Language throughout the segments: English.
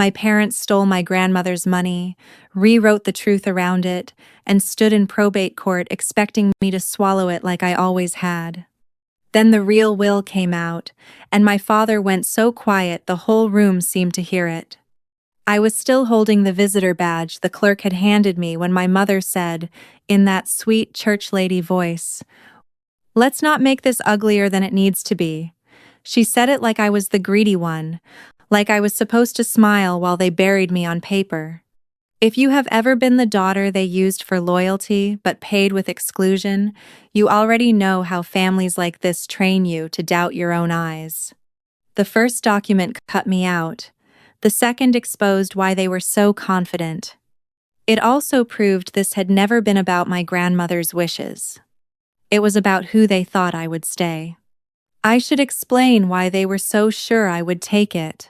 My parents stole my grandmother's money, rewrote the truth around it, and stood in probate court expecting me to swallow it like I always had. Then the real will came out, and my father went so quiet the whole room seemed to hear it. I was still holding the visitor badge the clerk had handed me when my mother said, in that sweet church lady voice, "Let's not make this uglier than it needs to be." She said it like I was the greedy one, like I was supposed to smile while they buried me on paper. If you have ever been the daughter they used for loyalty but paid with exclusion, you already know how families like this train you to doubt your own eyes. The first document cut me out. The second exposed why they were so confident. It also proved this had never been about my grandmother's wishes. It was about who they thought I would stay. I should explain why they were so sure I would take it.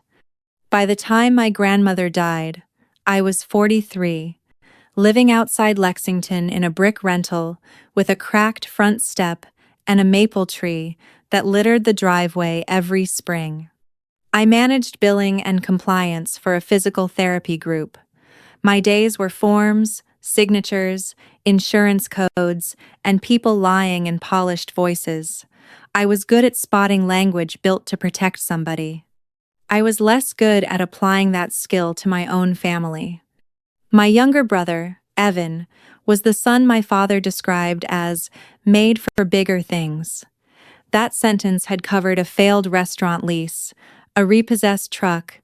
By the time my grandmother died, I was 43, living outside Lexington in a brick rental with a cracked front step and a maple tree that littered the driveway every spring. I managed billing and compliance for a physical therapy group. My days were forms, signatures, insurance codes, and people lying in polished voices. I was good at spotting language built to protect somebody. I was less good at applying that skill to my own family. My younger brother, Evan, was the son my father described as made for bigger things. That sentence had covered a failed restaurant lease, a repossessed truck,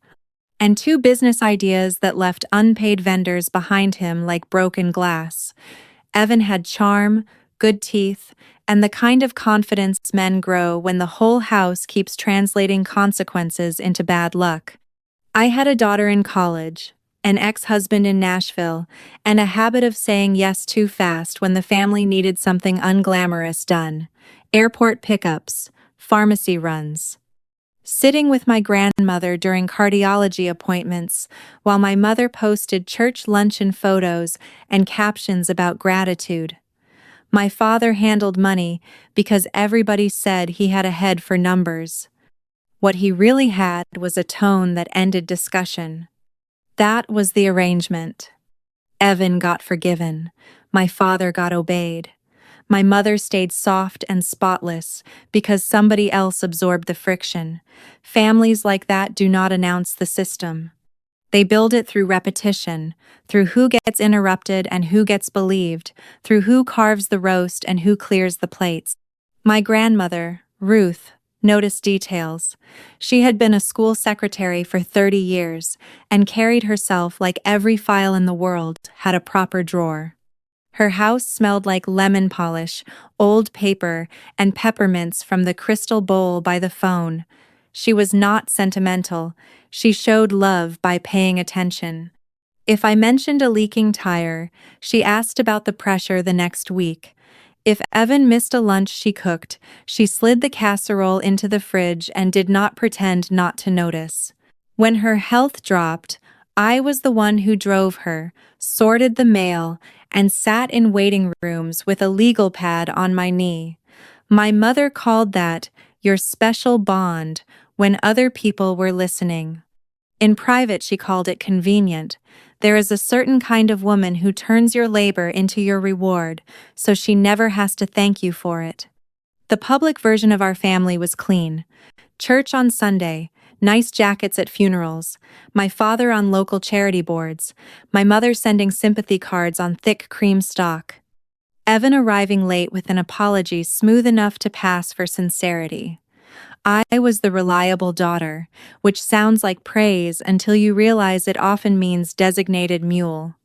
and 2 business ideas that left unpaid vendors behind him like broken glass. Evan had charm, good teeth, and the kind of confidence men grow when the whole house keeps translating consequences into bad luck. I had a daughter in college, an ex-husband in Nashville, and a habit of saying yes too fast when the family needed something unglamorous done. Airport pickups, pharmacy runs. Sitting with my grandmother during cardiology appointments while my mother posted church luncheon photos and captions about gratitude. My father handled money because everybody said he had a head for numbers. What he really had was a tone that ended discussion. That was the arrangement. Evan got forgiven. My father got obeyed. My mother stayed soft and spotless because somebody else absorbed the friction. Families like that do not announce the system. They build it through repetition, through who gets interrupted and who gets believed, through who carves the roast and who clears the plates. My grandmother, Ruth, noticed details. She had been a school secretary for 30 years and carried herself like every file in the world had a proper drawer. Her house smelled like lemon polish, old paper, and peppermints from the crystal bowl by the phone. She was not sentimental. She showed love by paying attention. If I mentioned a leaking tire, she asked about the pressure the next week. If Evan missed a lunch she cooked, she slid the casserole into the fridge and did not pretend not to notice. When her health dropped, I was the one who drove her, sorted the mail, and sat in waiting rooms with a legal pad on my knee. My mother called that your special bond when other people were listening. In private, she called it convenient. There is a certain kind of woman who turns your labor into your reward, so she never has to thank you for it. The public version of our family was clean. Church on Sunday, nice jackets at funerals, my father on local charity boards, my mother sending sympathy cards on thick cream stock. Evan arriving late with an apology smooth enough to pass for sincerity. I was the reliable daughter, which sounds like praise until you realize it often means designated mule.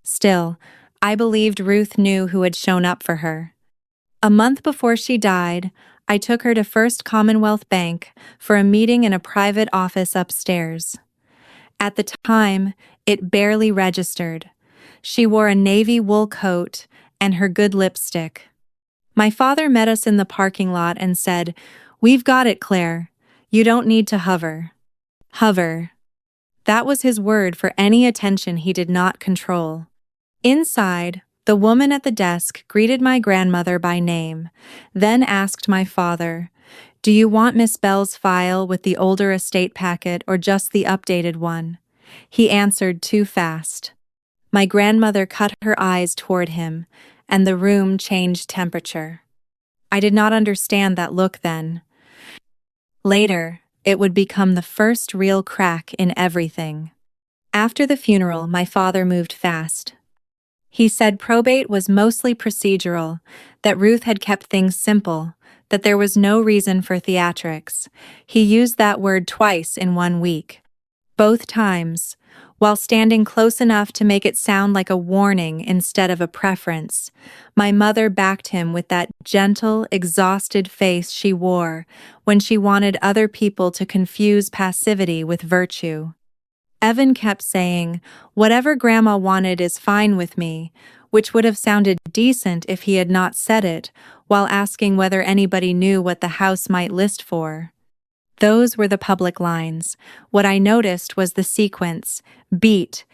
Still, I believed Ruth knew who had shown up for her. A month before she died, I took her to First Commonwealth Bank for a meeting in a private office upstairs. At the time, it barely registered. She wore a navy wool coat and her good lipstick. My father met us in the parking lot and said, "We've got it, Claire. You don't need to hover." Hover. That was his word for any attention he did not control. Inside, the woman at the desk greeted my grandmother by name, then asked my father, "Do you want Miss Bell's file with the older estate packet or just the updated one?" He answered too fast. My grandmother cut her eyes toward him, and the room changed temperature. I did not understand that look then. Later, it would become the first real crack in everything. After the funeral, my father moved fast. He said probate was mostly procedural, that Ruth had kept things simple, that there was no reason for theatrics. He used that word twice in 1 week. Both times, while standing close enough to make it sound like a warning instead of a preference, my mother backed him with that gentle, exhausted face she wore when she wanted other people to confuse passivity with virtue. Evan kept saying, "Whatever Grandma wanted is fine with me," which would have sounded decent if he had not said it, while asking whether anybody knew what the house might list for. Those were the public lines. What I noticed was the sequence. Beat.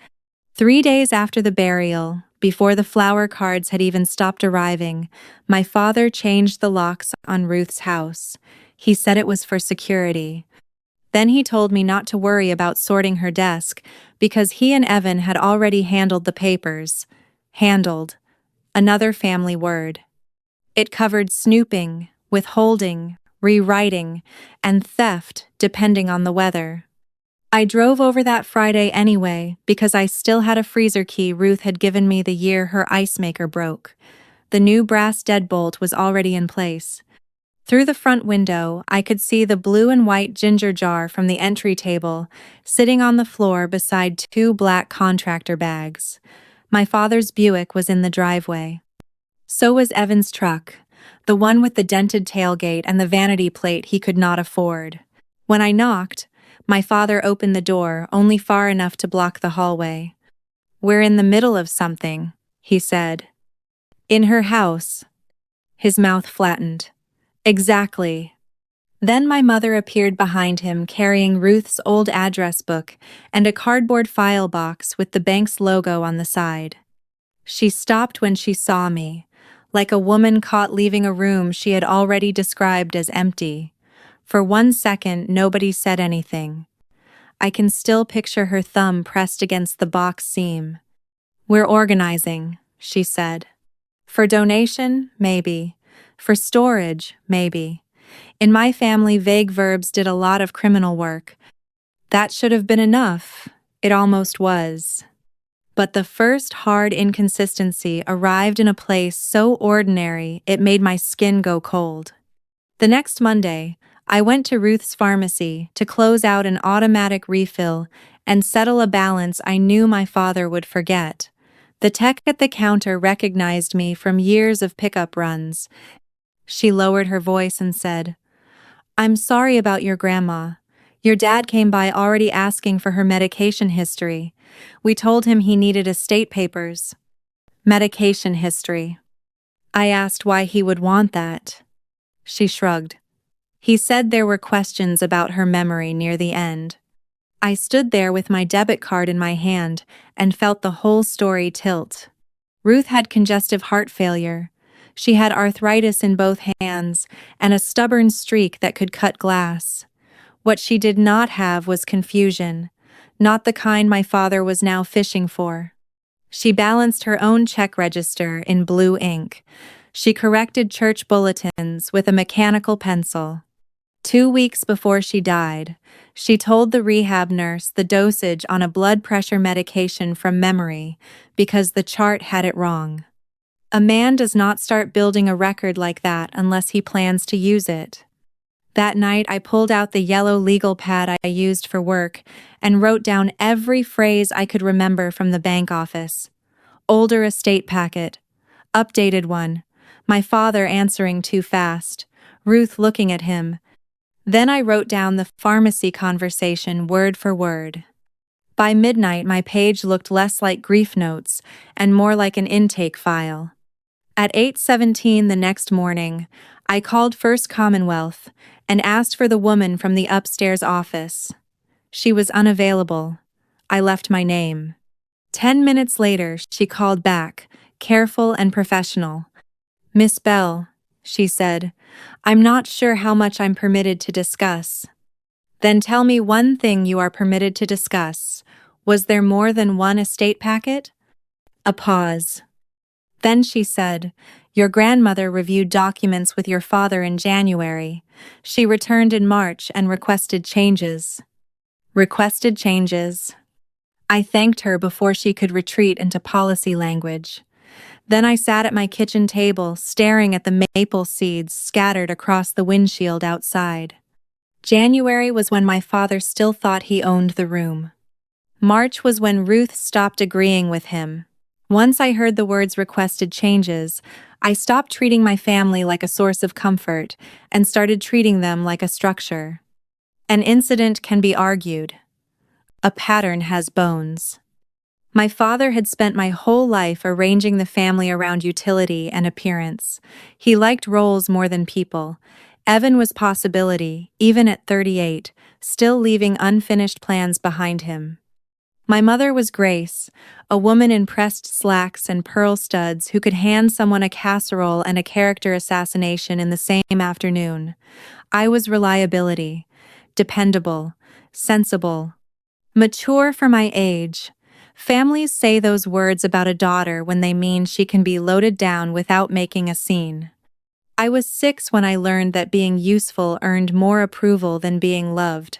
3 days after the burial, before the flower cards had even stopped arriving, my father changed the locks on Ruth's house. He said it was for security. Then he told me not to worry about sorting her desk, because he and Evan had already handled the papers. Handled. Another family word. It covered snooping, withholding, rewriting, and theft, depending on the weather. I drove over that Friday anyway, because I still had a freezer key Ruth had given me the year her ice maker broke. The new brass deadbolt was already in place. Through the front window, I could see the blue and white ginger jar from the entry table, sitting on the floor beside 2 black contractor bags. My father's Buick was in the driveway. So was Evan's truck, the one with the dented tailgate and the vanity plate he could not afford. When I knocked, my father opened the door only far enough to block the hallway. "We're in the middle of something," he said. "In her house." His mouth flattened. "Exactly." Then my mother appeared behind him carrying Ruth's old address book and a cardboard file box with the bank's logo on the side. She stopped when she saw me, like a woman caught leaving a room she had already described as empty. For 1 second, nobody said anything. I can still picture her thumb pressed against the box seam. "We're organizing," she said. "For donation, maybe. For storage, maybe. In my family, vague verbs did a lot of criminal work. That should have been enough. It almost was. But the first hard inconsistency arrived in a place so ordinary it made my skin go cold. The next Monday, I went to Ruth's pharmacy to close out an automatic refill and settle a balance I knew my father would forget. The tech at the counter recognized me from years of pickup runs. She lowered her voice and said, "I'm sorry about your grandma. Your dad came by already asking for her medication history. We told him he needed estate papers." Medication history. I asked why he would want that. She shrugged. He said there were questions about her memory near the end. I stood there with my debit card in my hand and felt the whole story tilt. Ruth had congestive heart failure. She had arthritis in both hands and a stubborn streak that could cut glass. What she did not have was confusion, not the kind my father was now fishing for. She balanced her own check register in blue ink. She corrected church bulletins with a mechanical pencil. 2 weeks before she died, she told the rehab nurse the dosage on a blood pressure medication from memory because the chart had it wrong. A man does not start building a record like that unless he plans to use it. That night, I pulled out the yellow legal pad I used for work and wrote down every phrase I could remember from the bank office. Older estate packet. Updated one. My father answering too fast. Ruth looking at him. Then I wrote down the pharmacy conversation word for word. By midnight, my page looked less like grief notes and more like an intake file. At 8:17 the next morning, I called First Commonwealth and asked for the woman from the upstairs office. She was unavailable. I left my name. 10 minutes later, she called back, careful and professional. "Miss Bell," she said, "I'm not sure how much I'm permitted to discuss." "Then tell me one thing you are permitted to discuss. Was there more than one estate packet? A pause. Then she said, "Your grandmother reviewed documents with your father in January. She returned in March and requested changes." Requested changes. I thanked her before she could retreat into policy language. Then I sat at my kitchen table, staring at the maple seeds scattered across the windshield outside. January was when my father still thought he owned the room. March was when Ruth stopped agreeing with him. Once I heard the words requested changes, I stopped treating my family like a source of comfort and started treating them like a structure. An incident can be argued. A pattern has bones. My father had spent my whole life arranging the family around utility and appearance. He liked roles more than people. Evan was possibility, even at 38, still leaving unfinished plans behind him. My mother was Grace, a woman in pressed slacks and pearl studs who could hand someone a casserole and a character assassination in the same afternoon. I was reliability, dependable, sensible, mature for my age. Families say those words about a daughter when they mean she can be loaded down without making a scene. I was 6 when I learned that being useful earned more approval than being loved.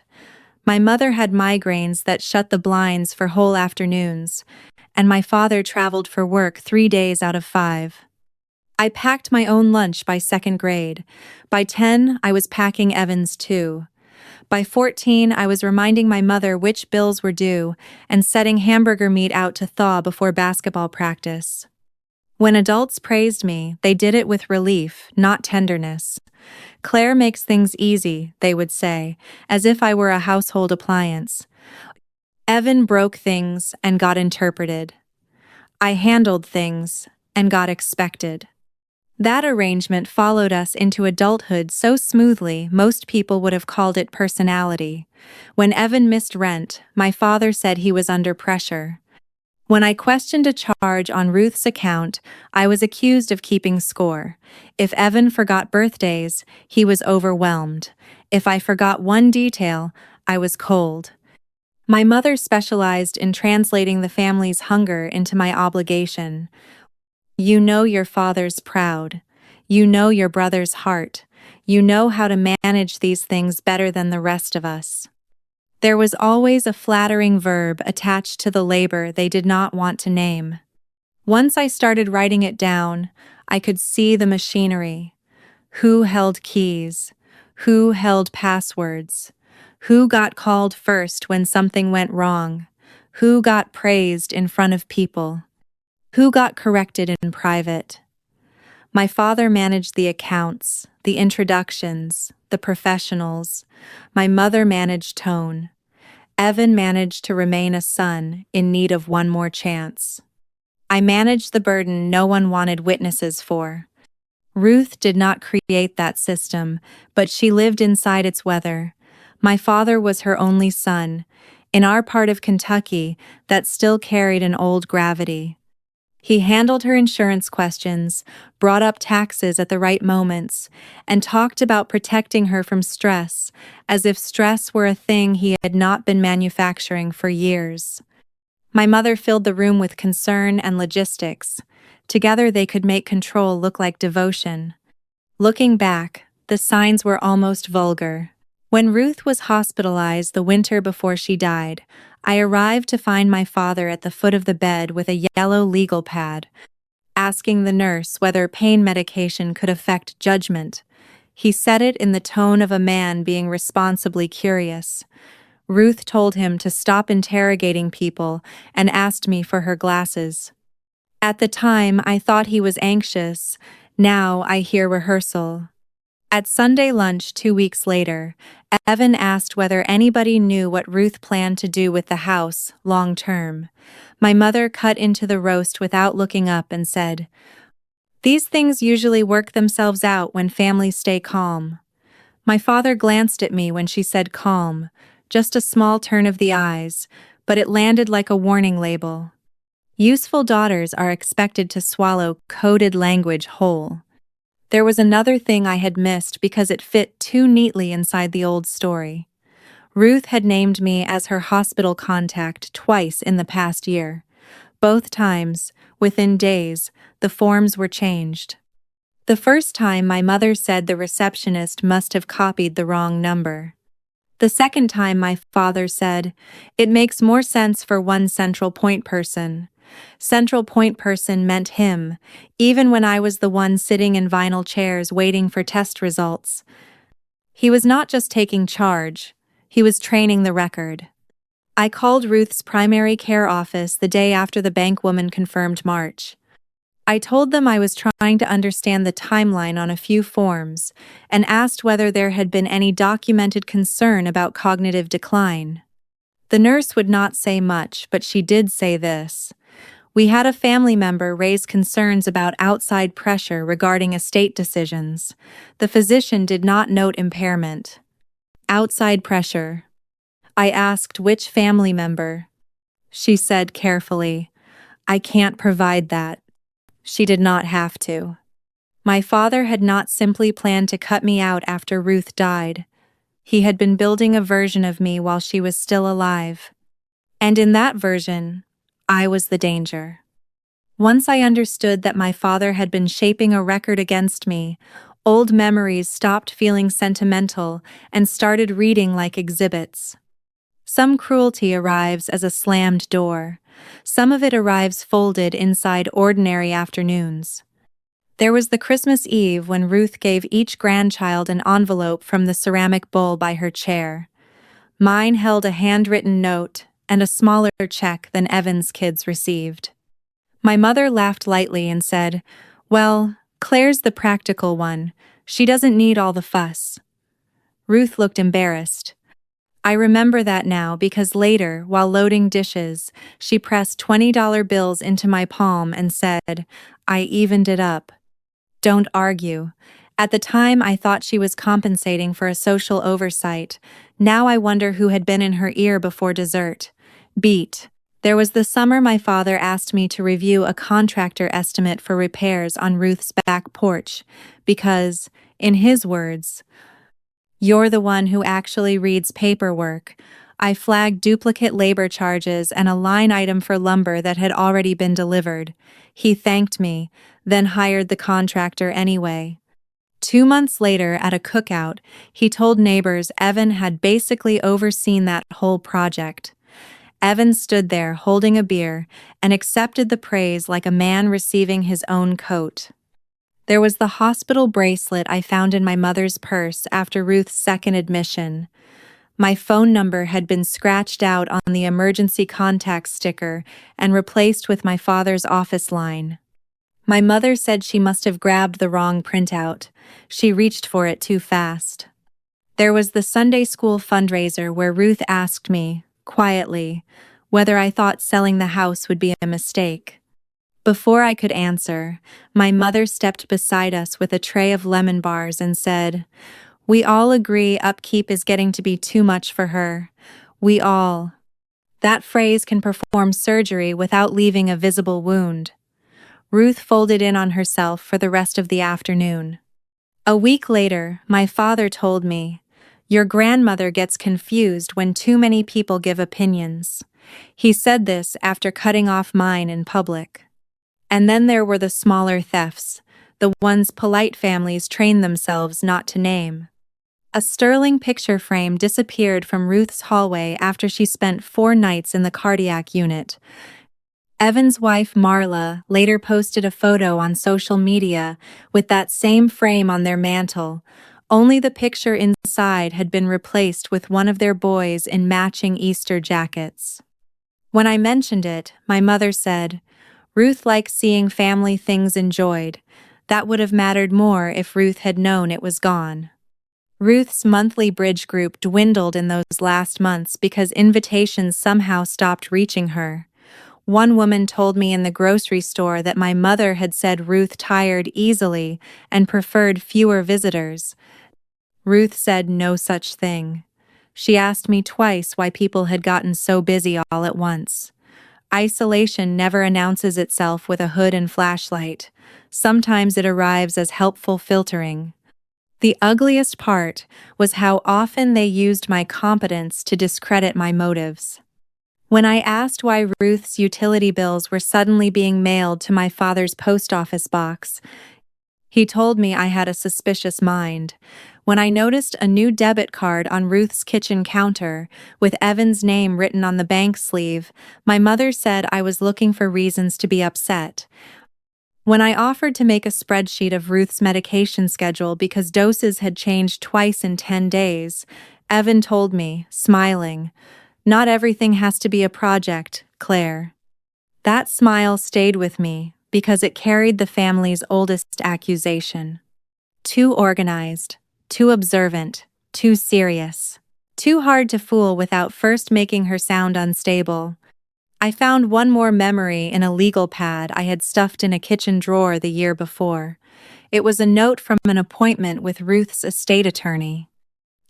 My mother had migraines that shut the blinds for whole afternoons, and my father traveled for work 3 days out of 5. I packed my own lunch by 2nd grade. By 10, I was packing Evan's too. By 14, I was reminding my mother which bills were due and setting hamburger meat out to thaw before basketball practice. When adults praised me, they did it with relief, not tenderness. "Claire makes things easy," they would say, as if I were a household appliance. Evan broke things and got interpreted. I handled things and got expected. That arrangement followed us into adulthood so smoothly most people would have called it personality. When Evan missed rent, my father said he was under pressure. When I questioned a charge on Ruth's account, I was accused of keeping score. If Evan forgot birthdays, he was overwhelmed. If I forgot one detail, I was cold. My mother specialized in translating the family's hunger into my obligation. "You know your father's proud. You know your brother's heart. You know how to manage these things better than the rest of us." There was always a flattering verb attached to the labor they did not want to name. Once I started writing it down, I could see the machinery. Who held keys? Who held passwords? Who got called first when something went wrong? Who got praised in front of people? Who got corrected in private? My father managed the accounts, the introductions, the professionals. My mother managed tone. Evan managed to remain a son in need of one more chance. I managed the burden no one wanted witnesses for. Ruth did not create that system, but she lived inside its weather. My father was her only son. In our part of Kentucky, that still carried an old gravity. He handled her insurance questions, brought up taxes at the right moments, and talked about protecting her from stress, as if stress were a thing he had not been manufacturing for years. My mother filled the room with concern and logistics. Together they could make control look like devotion. Looking back, the signs were almost vulgar. When Ruth was hospitalized the winter before she died, I arrived to find my father at the foot of the bed with a yellow legal pad, asking the nurse whether pain medication could affect judgment. He said it in the tone of a man being responsibly curious. Ruth told him to stop interrogating people and asked me for her glasses. At the time, I thought he was anxious. Now I hear rehearsal. At Sunday lunch 2 weeks later, Evan asked whether anybody knew what Ruth planned to do with the house, long term. My mother cut into the roast without looking up and said, "These things usually work themselves out when families stay calm." My father glanced at me when she said calm, just a small turn of the eyes, but it landed like a warning label. Useful daughters are expected to swallow coded language whole. There was another thing I had missed because it fit too neatly inside the old story. Ruth had named me as her hospital contact twice in the past year. Both times, within days, the forms were changed. The first time my mother said the receptionist must have copied the wrong number. The second time my father said, "It makes more sense for one central point person." Central point person meant him, even when I was the one sitting in vinyl chairs waiting for test results. He was not just taking charge, he was training the record. I called Ruth's primary care office the day after the bank woman confirmed March. I told them I was trying to understand the timeline on a few forms and asked whether there had been any documented concern about cognitive decline. The nurse would not say much, but she did say this. We had a family member raise concerns about outside pressure regarding estate decisions. The physician did not note impairment. Outside pressure. I asked which family member. She said carefully, "I can't provide that." She did not have to. My father had not simply planned to cut me out after Ruth died. He had been building a version of me while she was still alive. And in that version, I was the danger. Once I understood that my father had been shaping a record against me, old memories stopped feeling sentimental and started reading like exhibits. Some cruelty arrives as a slammed door. Some of it arrives folded inside ordinary afternoons. There was the Christmas Eve when Ruth gave each grandchild an envelope from the ceramic bowl by her chair. Mine held a handwritten note and a smaller check than Evan's kids received. My mother laughed lightly and said, "Well, Claire's the practical one. She doesn't need all the fuss." Ruth looked embarrassed. I remember that now because later, while loading dishes, she pressed $20 bills into my palm and said, "I evened it up." Don't argue. At the time, I thought she was compensating for a social oversight. Now I wonder who had been in her ear before dessert. Beat. There was the summer my father asked me to review a contractor estimate for repairs on Ruth's back porch, because, in his words, "You're the one who actually reads paperwork." I flagged duplicate labor charges and a line item for lumber that had already been delivered. He thanked me, then hired the contractor anyway. 2 months later, at a cookout, he told neighbors Evan had basically overseen that whole project. Evan stood there holding a beer and accepted the praise like a man receiving his own coat. There was the hospital bracelet I found in my mother's purse after Ruth's second admission. My phone number had been scratched out on the emergency contact sticker and replaced with my father's office line. My mother said she must have grabbed the wrong printout. She reached for it too fast. There was the Sunday school fundraiser where Ruth asked me, quietly, whether I thought selling the house would be a mistake. Before I could answer, my mother stepped beside us with a tray of lemon bars and said, "We all agree upkeep is getting to be too much for her. We all." That phrase can perform surgery without leaving a visible wound. Ruth folded in on herself for the rest of the afternoon. A week later, my father told me, "Your grandmother gets confused when too many people give opinions." He said this after cutting off mine in public. And then there were the smaller thefts, the ones polite families train themselves not to name. A sterling picture frame disappeared from Ruth's hallway after she spent 4 nights in the cardiac unit. Evan's wife Marla later posted a photo on social media with that same frame on their mantle, only the picture inside had been replaced with one of their boys in matching Easter jackets. When I mentioned it, my mother said, "Ruth likes seeing family things enjoyed. That would have mattered more if Ruth had known it was gone." Ruth's monthly bridge group dwindled in those last months because invitations somehow stopped reaching her. One woman told me in the grocery store that my mother had said Ruth tired easily and preferred fewer visitors. Ruth said no such thing. She asked me twice why people had gotten so busy all at once. Isolation never announces itself with a hood and flashlight. Sometimes it arrives as helpful filtering. The ugliest part was how often they used my competence to discredit my motives. When I asked why Ruth's utility bills were suddenly being mailed to my father's post office box, he told me I had a suspicious mind. When I noticed a new debit card on Ruth's kitchen counter, with Evan's name written on the bank sleeve, my mother said I was looking for reasons to be upset. When I offered to make a spreadsheet of Ruth's medication schedule because doses had changed twice in 10 days, Evan told me, smiling, "Not everything has to be a project, Claire." That smile stayed with me because it carried the family's oldest accusation. Too organized, too observant, too serious. Too hard to fool without first making her sound unstable. I found one more memory in a legal pad I had stuffed in a kitchen drawer the year before. It was a note from an appointment with Ruth's estate attorney.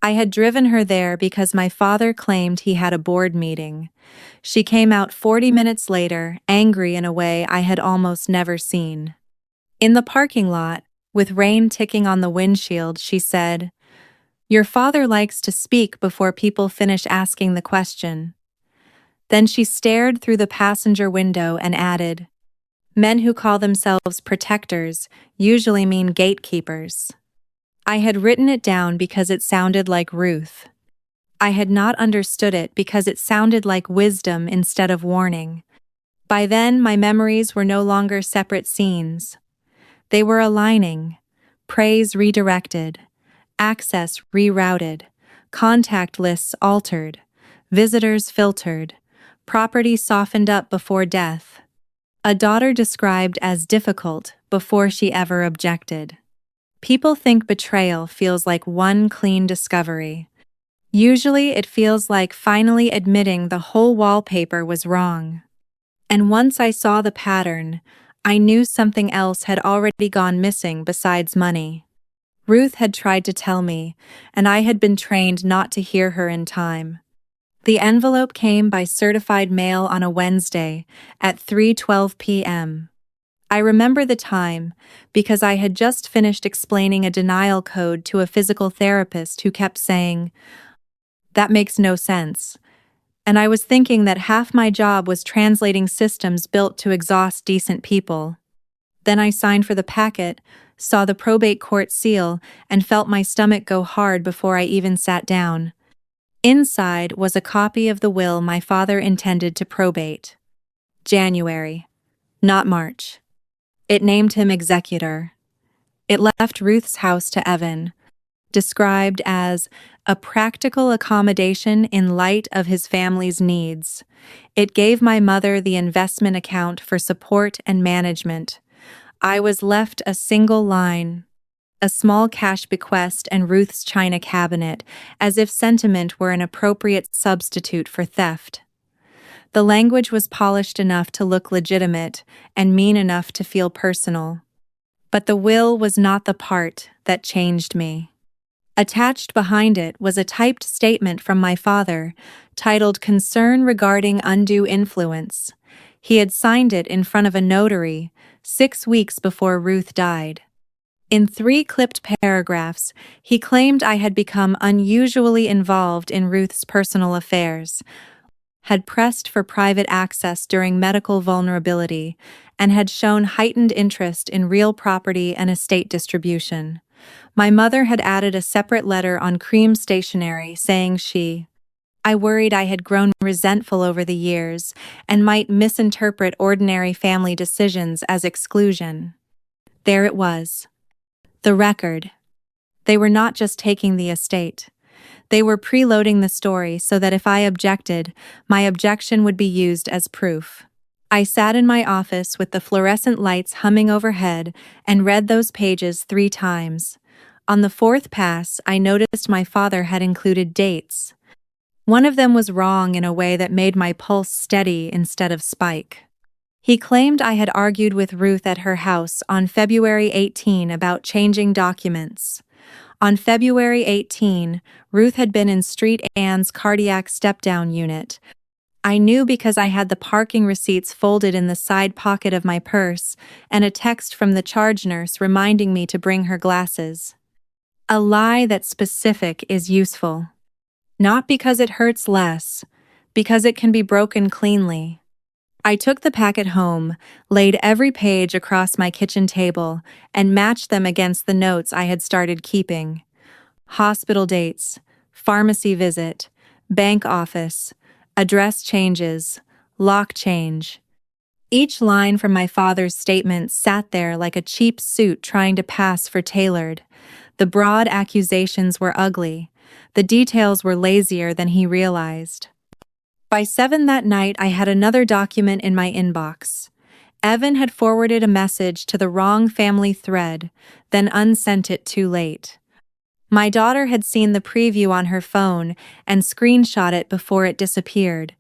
I had driven her there because my father claimed he had a board meeting. She came out 40 minutes later, angry in a way I had almost never seen. In the parking lot, with rain ticking on the windshield, she said, "Your father likes to speak before people finish asking the question." Then she stared through the passenger window and added, "Men who call themselves protectors usually mean gatekeepers." I had written it down because it sounded like Ruth. I had not understood it because it sounded like wisdom instead of warning. By then, my memories were no longer separate scenes. They were aligning, praise redirected, access rerouted, contact lists altered, visitors filtered, property softened up before death. A daughter described as difficult before she ever objected. People think betrayal feels like one clean discovery. Usually it feels like finally admitting the whole wallpaper was wrong. And once I saw the pattern, I knew something else had already gone missing besides money. Ruth had tried to tell me, and I had been trained not to hear her in time. The envelope came by certified mail on a Wednesday at 3:12 p.m. I remember the time because I had just finished explaining a denial code to a physical therapist who kept saying, "That makes no sense." And I was thinking that half my job was translating systems built to exhaust decent people. Then I signed for the packet, saw the probate court seal, and felt my stomach go hard before I even sat down. Inside was a copy of the will my father intended to probate. January, not March. It named him executor. It left Ruth's house to Evan, described as a practical accommodation in light of his family's needs. It gave my mother the investment account for support and management. I was left a single line, a small cash bequest and Ruth's china cabinet, as if sentiment were an appropriate substitute for theft. The language was polished enough to look legitimate and mean enough to feel personal. But the will was not the part that changed me. Attached behind it was a typed statement from my father, titled "Concern Regarding Undue Influence." He had signed it in front of a notary 6 weeks before Ruth died. In 3 clipped paragraphs, he claimed I had become unusually involved in Ruth's personal affairs, had pressed for private access during medical vulnerability, and had shown heightened interest in real property and estate distribution. My mother had added a separate letter on cream stationery saying I worried I had grown resentful over the years and might misinterpret ordinary family decisions as exclusion. There it was. The record. They were not just taking the estate. They were preloading the story so that if I objected, my objection would be used as proof. I sat in my office with the fluorescent lights humming overhead and read those pages 3 times. On the 4th pass, I noticed my father had included dates. One of them was wrong in a way that made my pulse steady instead of spike. He claimed I had argued with Ruth at her house on February 18 about changing documents. On February 18, Ruth had been in Street Ann's cardiac step-down unit. I knew because I had the parking receipts folded in the side pocket of my purse and a text from the charge nurse reminding me to bring her glasses. A lie that's specific is useful. Not because it hurts less, because it can be broken cleanly. I took the packet home, laid every page across my kitchen table, and matched them against the notes I had started keeping. Hospital dates, pharmacy visit, bank office, address changes, lock change. Each line from my father's statement sat there like a cheap suit trying to pass for tailored. The broad accusations were ugly. The details were lazier than he realized. By 7 that night, I had another document in my inbox. Evan had forwarded a message to the wrong family thread, then unsent it too late. My daughter had seen the preview on her phone and screenshot it before it disappeared.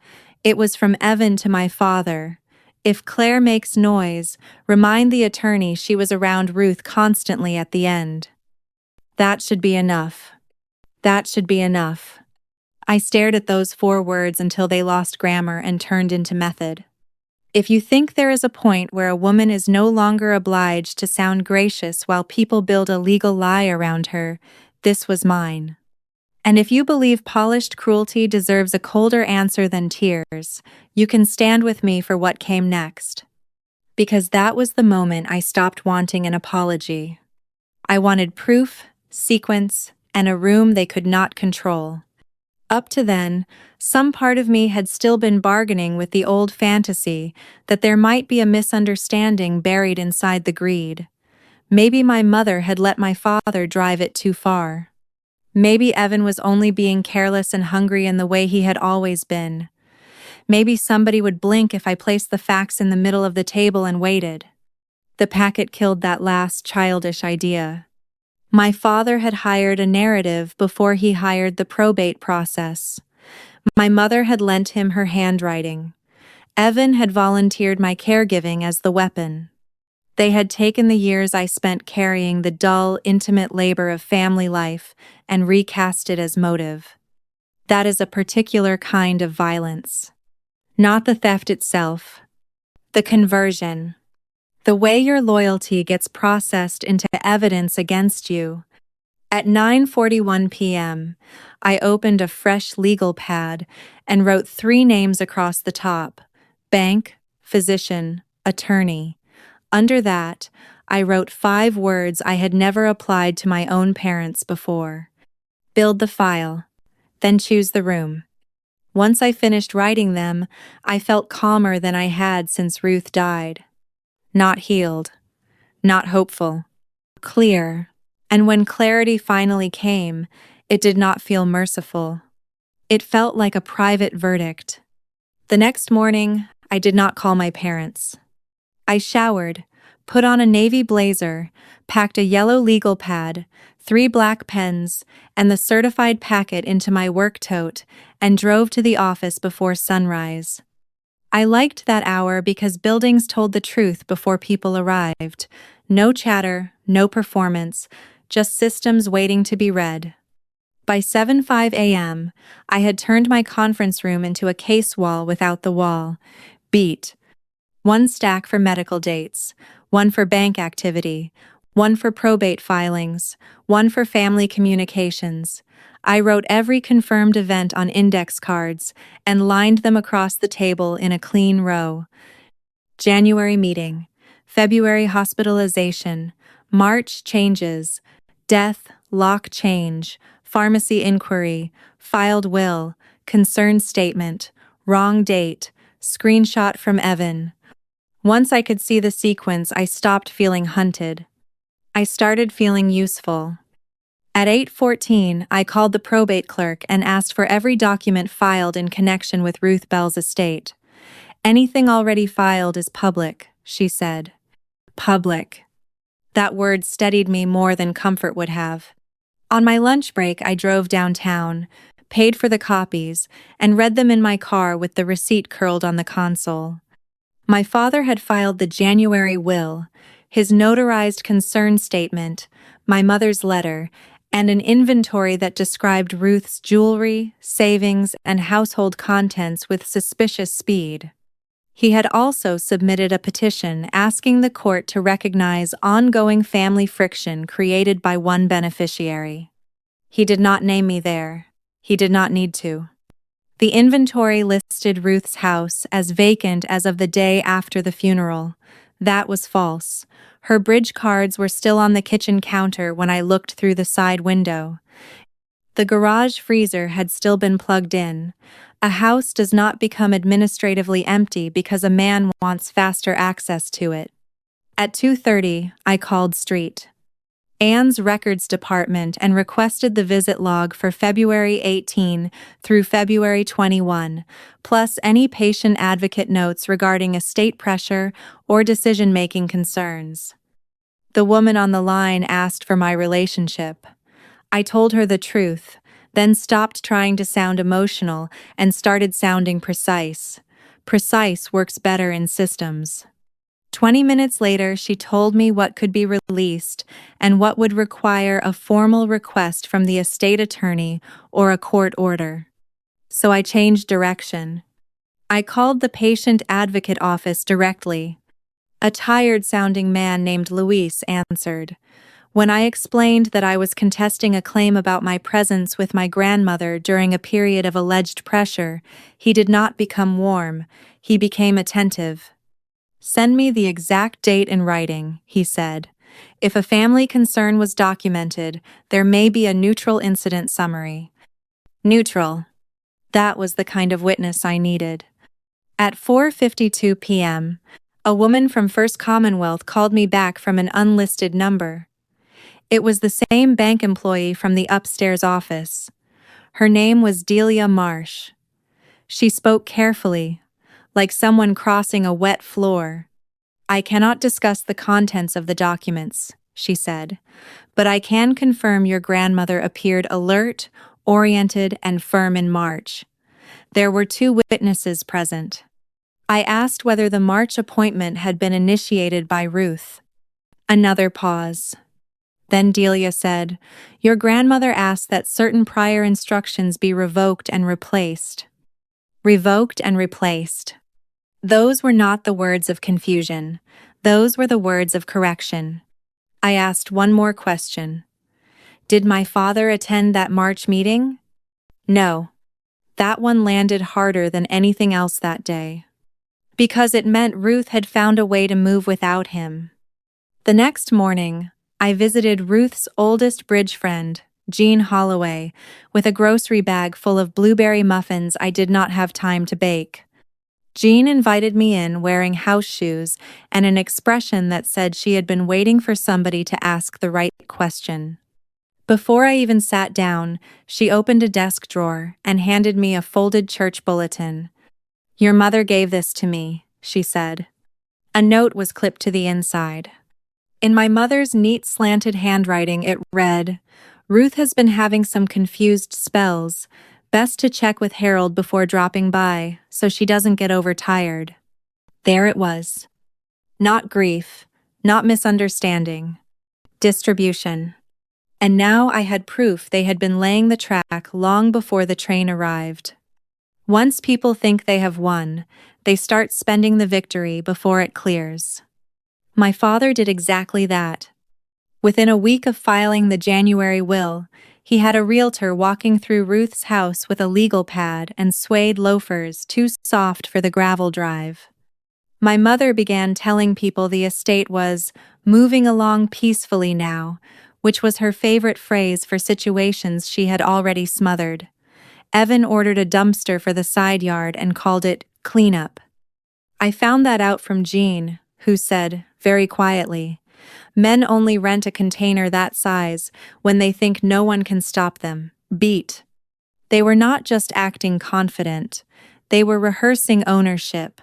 It was from Evan to my father. If Claire makes noise, remind the attorney she was around Ruth constantly at the end. That should be enough. That should be enough. I stared at those 4 words until they lost grammar and turned into method. If you think there is a point where a woman is no longer obliged to sound gracious while people build a legal lie around her, this was mine. And if you believe polished cruelty deserves a colder answer than tears, you can stand with me for what came next. Because that was the moment I stopped wanting an apology. I wanted proof, sequence, and a room they could not control. Up to then, some part of me had still been bargaining with the old fantasy that there might be a misunderstanding buried inside the greed. Maybe my mother had let my father drive it too far. Maybe Evan was only being careless and hungry in the way he had always been. Maybe somebody would blink if I placed the facts in the middle of the table and waited. The packet killed that last childish idea. My father had hired a narrative before he hired the probate process. My mother had lent him her handwriting. Evan had volunteered my caregiving as the weapon. They had taken the years I spent carrying the dull, intimate labor of family life and recast it as motive. That is a particular kind of violence. Not the theft itself. The conversion. The way your loyalty gets processed into evidence against you. At 9:41 p.m., I opened a fresh legal pad and wrote 3 names across the top: bank, physician, attorney. Under that, I wrote 5 words I had never applied to my own parents before. Build the file, then choose the room. Once I finished writing them, I felt calmer than I had since Ruth died. Not healed, not hopeful, clear. And when clarity finally came, it did not feel merciful. It felt like a private verdict. The next morning, I did not call my parents. I showered, put on a navy blazer, packed a yellow legal pad, 3 black pens, and the certified packet into my work tote, and drove to the office before sunrise. I liked that hour because buildings told the truth before people arrived. No chatter, no performance, just systems waiting to be read. By 7:05 a.m., I had turned my conference room into a case wall without the wall. Beat. 1 stack for medical dates, 1 for bank activity, 1 for probate filings, 1 for family communications. I wrote every confirmed event on index cards and lined them across the table in a clean row. January meeting, February hospitalization, March changes, death, lock change, pharmacy inquiry, filed will, concern statement, wrong date, screenshot from Evan. Once I could see the sequence, I stopped feeling hunted. I started feeling useful. At 8:14, I called the probate clerk and asked for every document filed in connection with Ruth Bell's estate. Anything already filed is public, she said. Public. That word steadied me more than comfort would have. On my lunch break, I drove downtown, paid for the copies, and read them in my car with the receipt curled on the console. My father had filed the January will, his notarized concern statement, my mother's letter, and an inventory that described Ruth's jewelry, savings, and household contents with suspicious speed. He had also submitted a petition asking the court to recognize ongoing family friction created by one beneficiary. He did not name me there. He did not need to. The inventory listed Ruth's house as vacant as of the day after the funeral. That was false. Her bridge cards were still on the kitchen counter when I looked through the side window. The garage freezer had still been plugged in. A house does not become administratively empty because a man wants faster access to it. At 2:30, I called Street Ann's records department and requested the visit log for February 18 through February 21, plus any patient advocate notes regarding estate pressure or decision-making concerns. The woman on the line asked for my relationship. I told her the truth, then stopped trying to sound emotional and started sounding precise. Precise works better in systems. 20 minutes later, she told me what could be released and what would require a formal request from the estate attorney or a court order. So I changed direction. I called the patient advocate office directly. A tired-sounding man named Luis answered. When I explained that I was contesting a claim about my presence with my grandmother during a period of alleged pressure, he did not become warm. He became attentive. "Send me the exact date in writing," he said. "If a family concern was documented, there may be a neutral incident summary." Neutral. That was the kind of witness I needed. At 4:52 p.m., a woman from First Commonwealth called me back from an unlisted number. It was the same bank employee from the upstairs office. Her name was Delia Marsh. She spoke carefully, like someone crossing a wet floor. "I cannot discuss the contents of the documents," she said, "but I can confirm your grandmother appeared alert, oriented, and firm in March. There were 2 witnesses present." I asked whether the March appointment had been initiated by Ruth. Another pause. Then Delia said, "Your grandmother asked that certain prior instructions be revoked and replaced." Revoked and replaced. Those were not the words of confusion. Those were the words of correction. I asked one more question. "Did my father attend that March meeting?" No. That one landed harder than anything else that day. Because it meant Ruth had found a way to move without him. The next morning, I visited Ruth's oldest bridge friend, Jean Holloway, with a grocery bag full of blueberry muffins I did not have time to bake. Jean invited me in wearing house shoes and an expression that said she had been waiting for somebody to ask the right question. Before I even sat down, she opened a desk drawer and handed me a folded church bulletin. "Your mother gave this to me," she said. A note was clipped to the inside. In my mother's neat slanted handwriting it read, "Ruth has been having some confused spells. Best to check with Harold before dropping by, so she doesn't get overtired." There it was. Not grief, not misunderstanding. Distribution. And now I had proof they had been laying the track long before the train arrived. Once people think they have won, they start spending the victory before it clears. My father did exactly that. Within a week of filing the January will, he had a realtor walking through Ruth's house with a legal pad and suede loafers too soft for the gravel drive. My mother began telling people the estate was moving along peacefully now, which was her favorite phrase for situations she had already smothered. Evan ordered a dumpster for the side yard and called it cleanup. I found that out from Jean, who said, very quietly, "Men only rent a container that size when they think no one can stop them. Beat." They were not just acting confident, they were rehearsing ownership.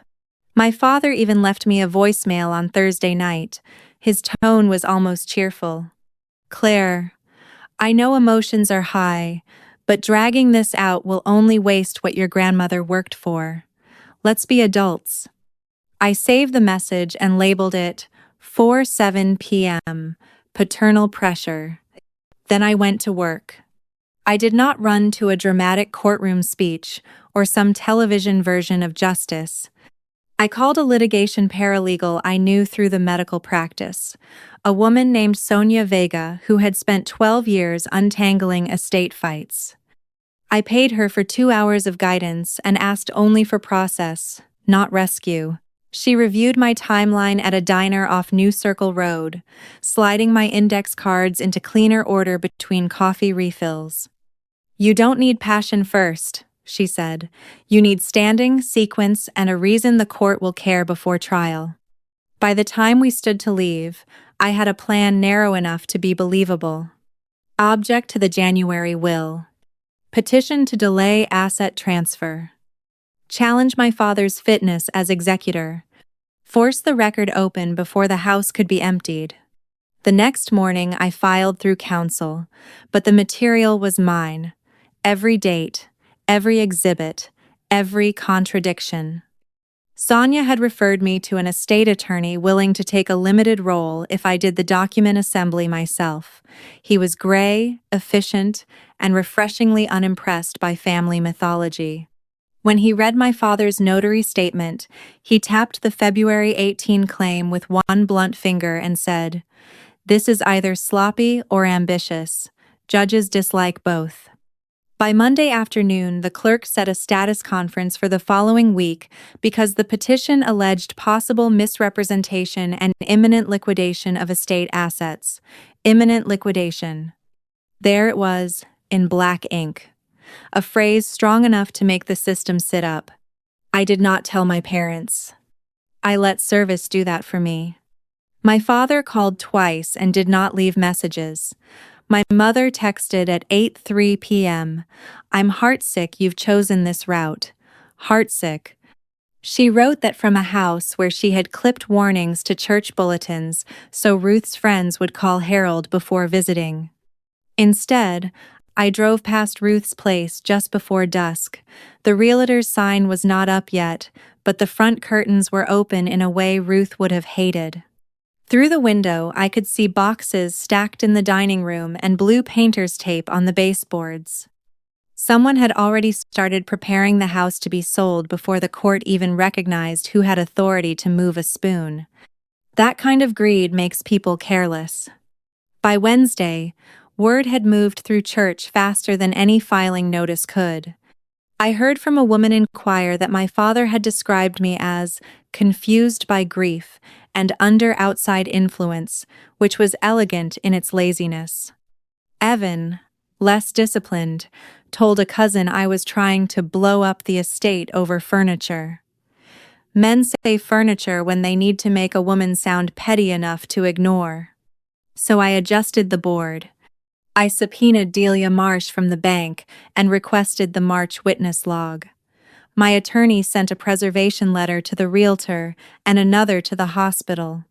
My father even left me a voicemail on Thursday night. His tone was almost cheerful. "Claire, I know emotions are high, but dragging this out will only waste what your grandmother worked for. Let's be adults." I saved the message and labeled it 4:07 p.m., paternal pressure. Then I went to work. I did not run to a dramatic courtroom speech or some television version of justice. I called a litigation paralegal I knew through the medical practice, a woman named Sonia Vega who had spent 12 years untangling estate fights. I paid her for 2 hours of guidance and asked only for process, not rescue. She reviewed my timeline at a diner off New Circle Road, sliding my index cards into cleaner order between coffee refills. "You don't need passion first," she said. "You need standing, sequence, and a reason the court will care before trial." By the time we stood to leave, I had a plan narrow enough to be believable. Object to the January will. Petition to delay asset transfer. Challenge my father's fitness as executor. Force the record open before the house could be emptied. The next morning I filed through counsel, but the material was mine. Every date, every exhibit, every contradiction. Sonia had referred me to an estate attorney willing to take a limited role if I did the document assembly myself. He was gray, efficient, and refreshingly unimpressed by family mythology. When he read my father's notary statement, he tapped the February 18 claim with one blunt finger and said, "This is either sloppy or ambitious. Judges dislike both." By Monday afternoon, the clerk set a status conference for the following week because the petition alleged possible misrepresentation and imminent liquidation of estate assets. Imminent liquidation. There it was, in black ink. A phrase strong enough to make the system sit up. I did not tell my parents. I let service do that for me. My father called twice and did not leave messages. My mother texted at 8:03 p.m. "I'm heartsick you've chosen this route. Heartsick." She wrote that from a house where she had clipped warnings to church bulletins so Ruth's friends would call Harold before visiting. Instead, I drove past Ruth's place just before dusk. The realtor's sign was not up yet, but the front curtains were open in a way Ruth would have hated. Through the window, I could see boxes stacked in the dining room and blue painter's tape on the baseboards. Someone had already started preparing the house to be sold before the court even recognized who had authority to move a spoon. That kind of greed makes people careless. By Wednesday, word had moved through church faster than any filing notice could. I heard from a woman in choir that my father had described me as confused by grief and under outside influence, which was elegant in its laziness. Evan, less disciplined, told a cousin I was trying to blow up the estate over furniture. Men say furniture when they need to make a woman sound petty enough to ignore. So I adjusted the board. I subpoenaed Delia Marsh from the bank and requested the March witness log. My attorney sent a preservation letter to the realtor and another to the hospital.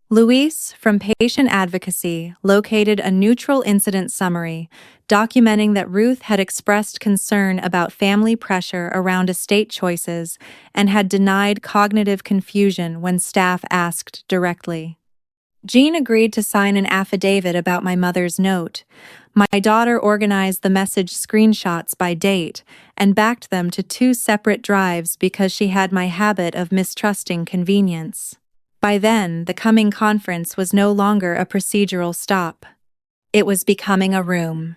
Luis, from Patient Advocacy, located a neutral incident summary documenting that Ruth had expressed concern about family pressure around estate choices and had denied cognitive confusion when staff asked directly. Jean agreed to sign an affidavit about my mother's note. My daughter organized the message screenshots by date and backed them to 2 separate drives because she had my habit of mistrusting convenience. By then, the coming conference was no longer a procedural stop. It was becoming a room.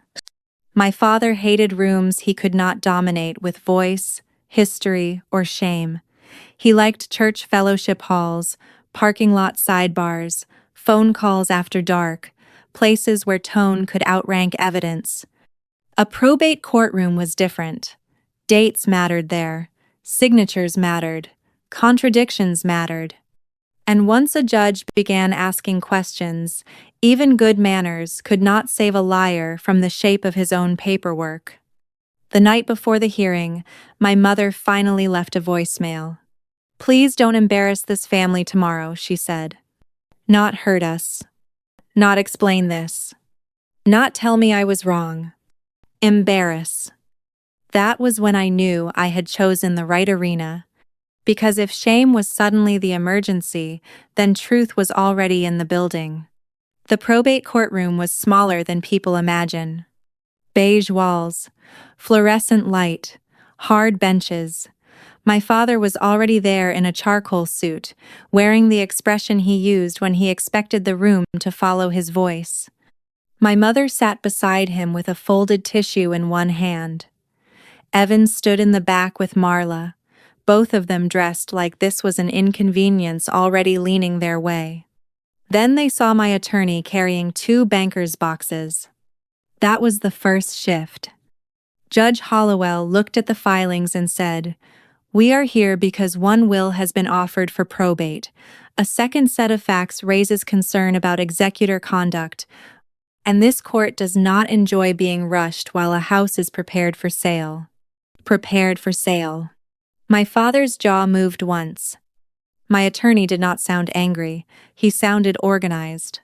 My father hated rooms he could not dominate with voice, history, or shame. He liked church fellowship halls, parking lot sidebars, phone calls after dark, places where tone could outrank evidence. A probate courtroom was different. Dates mattered there, signatures mattered, contradictions mattered. And once a judge began asking questions, even good manners could not save a liar from the shape of his own paperwork. The night before the hearing, my mother finally left a voicemail. "Please don't embarrass this family tomorrow," she said. Not hurt us. Not explain this. Not tell me I was wrong. Embarrass. That was when I knew I had chosen the right arena. Because if shame was suddenly the emergency, then truth was already in the building. The probate courtroom was smaller than people imagine. Beige walls, fluorescent light, hard benches. My father was already there in a charcoal suit, wearing the expression he used when he expected the room to follow his voice. My mother sat beside him with a folded tissue in one hand. Evan stood in the back with Marla, both of them dressed like this was an inconvenience already leaning their way. Then they saw my attorney carrying 2 banker's boxes. That was the first shift. Judge Hollowell looked at the filings and said, "We are here because one will has been offered for probate. A second set of facts raises concern about executor conduct, and this court does not enjoy being rushed while a house is prepared for sale." Prepared for sale. My father's jaw moved once. My attorney did not sound angry. He sounded organized.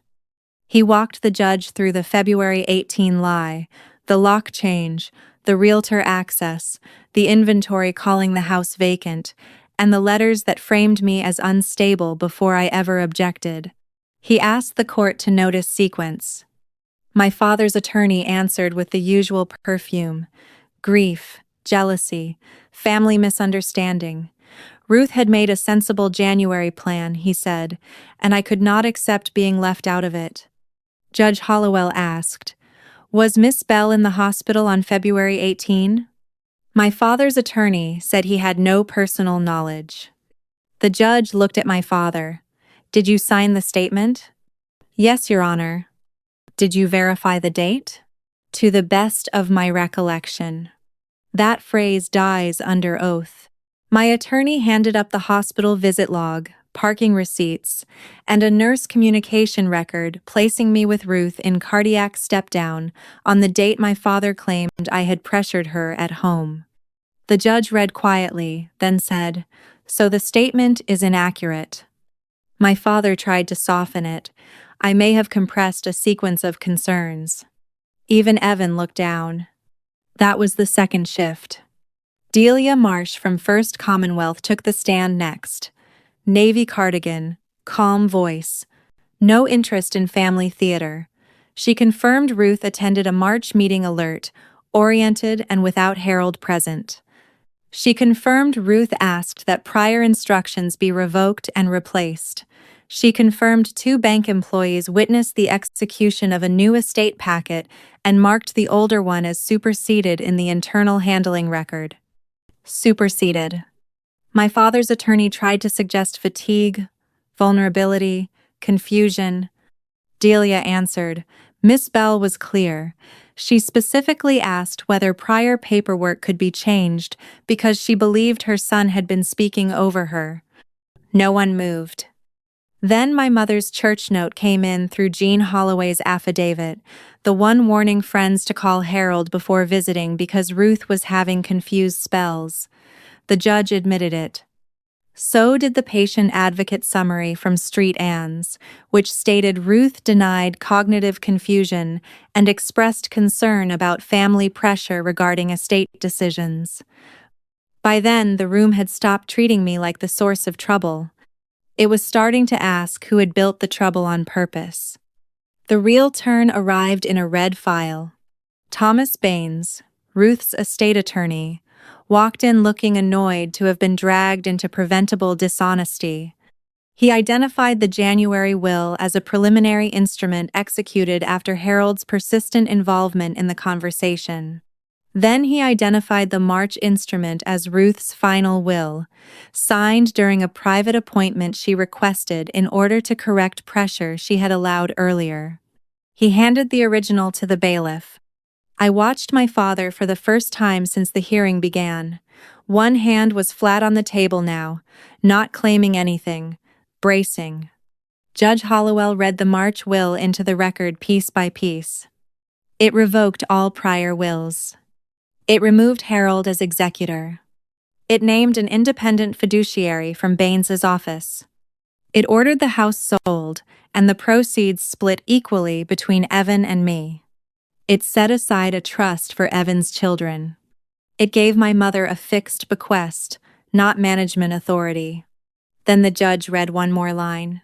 He walked the judge through the February 18 lie, the lock change, the realtor access, the inventory calling the house vacant, and the letters that framed me as unstable before I ever objected. He asked the court to notice sequence. My father's attorney answered with the usual perfume: grief, jealousy, family misunderstanding. Ruth had made a sensible January plan, he said, and I could not accept being left out of it. Judge Hollowell asked, "Was Miss Bell in the hospital on February 18? My father's attorney said he had no personal knowledge. The judge looked at my father. "Did you sign the statement?" "Yes, Your Honor." "Did you verify the date?" "To the best of my recollection." That phrase dies under oath. My attorney handed up the hospital visit log, parking receipts, and a nurse communication record placing me with Ruth in cardiac step-down on the date my father claimed I had pressured her at home. The judge read quietly, then said, "So the statement is inaccurate." My father tried to soften it. I may have compressed a sequence of concerns. Even Evan looked down. That was the second shift. Delia Marsh from First Commonwealth took the stand next. Navy cardigan, calm voice, no interest in family theater. She confirmed Ruth attended a March meeting alert, oriented and without Harold present. She confirmed Ruth asked that prior instructions be revoked and replaced. She confirmed 2 bank employees witnessed the execution of a new estate packet and marked the older one as superseded in the internal handling record. Superseded. My father's attorney tried to suggest fatigue, vulnerability, confusion. Delia answered, "Miss Bell was clear. She specifically asked whether prior paperwork could be changed because she believed her son had been speaking over her." No one moved. Then my mother's church note came in through Jean Holloway's affidavit, the one warning friends to call Harold before visiting because Ruth was having confused spells. The judge admitted it. So did the patient advocate summary from Street Ann's, which stated Ruth denied cognitive confusion and expressed concern about family pressure regarding estate decisions. By then, the room had stopped treating me like the source of trouble. It was starting to ask who had built the trouble on purpose. The real turn arrived in a red file. Thomas Baines, Ruth's estate attorney, walked in looking annoyed to have been dragged into preventable dishonesty. He identified the January will as a preliminary instrument executed after Harold's persistent involvement in the conversation. Then he identified the March instrument as Ruth's final will, signed during a private appointment she requested in order to correct pressure she had allowed earlier. He handed the original to the bailiff. I watched my father for the first time since the hearing began. One hand was flat on the table now, not claiming anything, bracing. Judge Hollowell read the March will into the record piece by piece. It revoked all prior wills. It removed Harold as executor. It named an independent fiduciary from Baines's office. It ordered the house sold and the proceeds split equally between Evan and me. It set aside a trust for Evan's children. It gave my mother a fixed bequest, not management authority. Then the judge read one more line.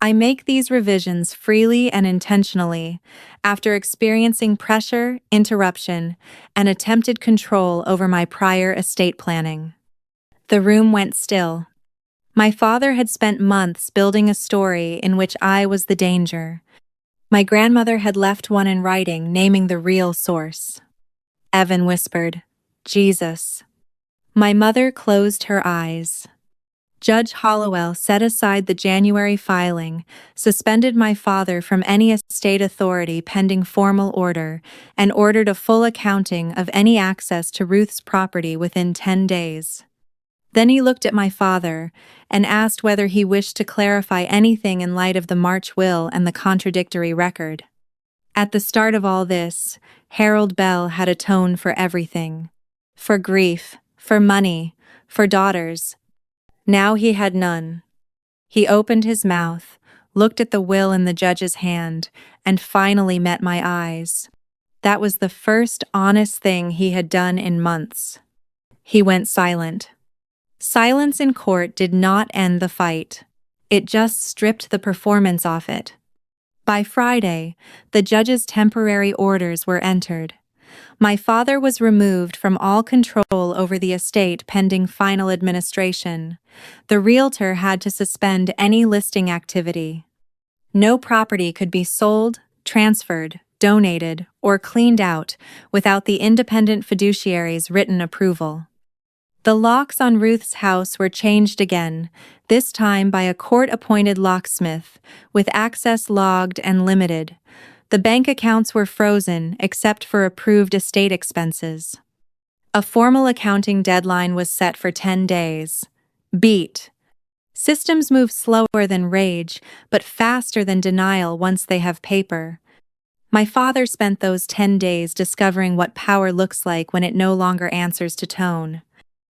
I make these revisions freely and intentionally, after experiencing pressure, interruption, and attempted control over my prior estate planning. The room went still. My father had spent months building a story in which I was the danger. My grandmother had left one in writing naming the real source. Evan whispered, "Jesus." My mother closed her eyes. Judge Hollowell set aside the January filing, suspended my father from any estate authority pending formal order, and ordered a full accounting of any access to Ruth's property within 10 days. Then he looked at my father and asked whether he wished to clarify anything in light of the March will and the contradictory record. At the start of all this, Harold Bell had a tone for everything. For grief, for money, for daughters. Now he had none. He opened his mouth, looked at the will in the judge's hand, and finally met my eyes. That was the first honest thing he had done in months. He went silent. Silence in court did not end the fight. It just stripped the performance off it. By Friday, the judge's temporary orders were entered. My father was removed from all control over the estate pending final administration. The realtor had to suspend any listing activity. No property could be sold, transferred, donated, or cleaned out without the independent fiduciary's written approval. The locks on Ruth's house were changed again, this time by a court-appointed locksmith, with access logged and limited. The bank accounts were frozen except for approved estate expenses. A formal accounting deadline was set for 10 days. Beat. Systems move slower than rage, but faster than denial once they have paper. My father spent those 10 days discovering what power looks like when it no longer answers to tone.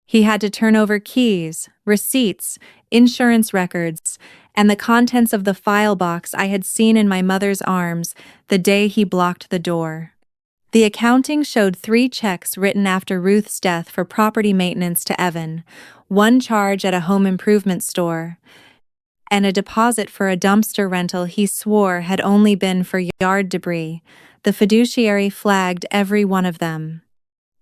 He had to turn over keys, receipts, insurance records, and the contents of the file box I had seen in my mother's arms the day he blocked the door. The accounting showed 3 checks written after Ruth's death for property maintenance to Evan, 1 charge at a home improvement store, and a deposit for a dumpster rental he swore had only been for yard debris. The fiduciary flagged every one of them.